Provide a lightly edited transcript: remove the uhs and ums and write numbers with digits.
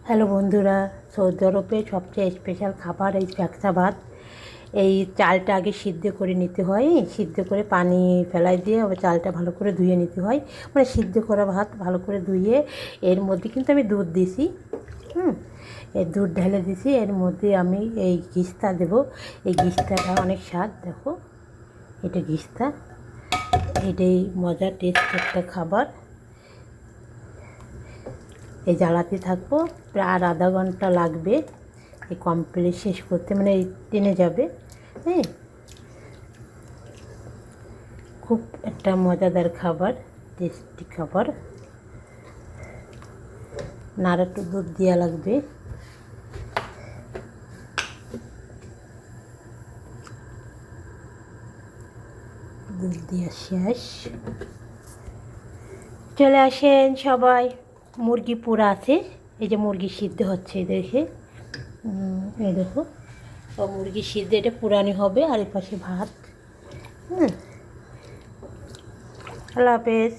Hello বন্ধুরা, Saudi আরবে সবচেয়ে স্পেশাল খাবার এই ফ্যাকসা ভাত। এই চালটা আগে সিদ্ধ করে নিতে হয়, সিদ্ধ করে পানি ফেলাই দিয়ে আবার চালটা ভালো করে ধুয়ে নিতে হয়। মানে সিদ্ধ করা ভাত ভালো করে ধুয়ে এর মধ্যে কিন্তু আমি দুধ দিছি। এই দুধ ঢেলে দিছি, এর মধ্যে আমি এই ঘিস্তা দেবো। এই ঘিস্তাটা অনেক স্বাদ, দেখো এটা ঘিস্তা। এটাই মজার টেস্ট একটা খাবার। এই জ্বালাতে থাকবো, প্রায় আর আধা ঘন্টা লাগবে এই কমপ্লিট শেষ করতে, মানে এই টেনে যাবে। হ্যাঁ, খুব একটা মজাদার খাবার, টেস্টি খাবার। আর একটু দুধ দেওয়া লাগবে। দুধ দেওয়া শেষ। চলে আসেন সবাই। মুরগি পোড়া আছে, এই যে মুরগি সিদ্ধ হচ্ছে, দেখে এই দেখো মুরগি সিদ্ধ, এটা পুরানি হবে। আর এ পাশে ভাত। আল্লাহ হাফেজ।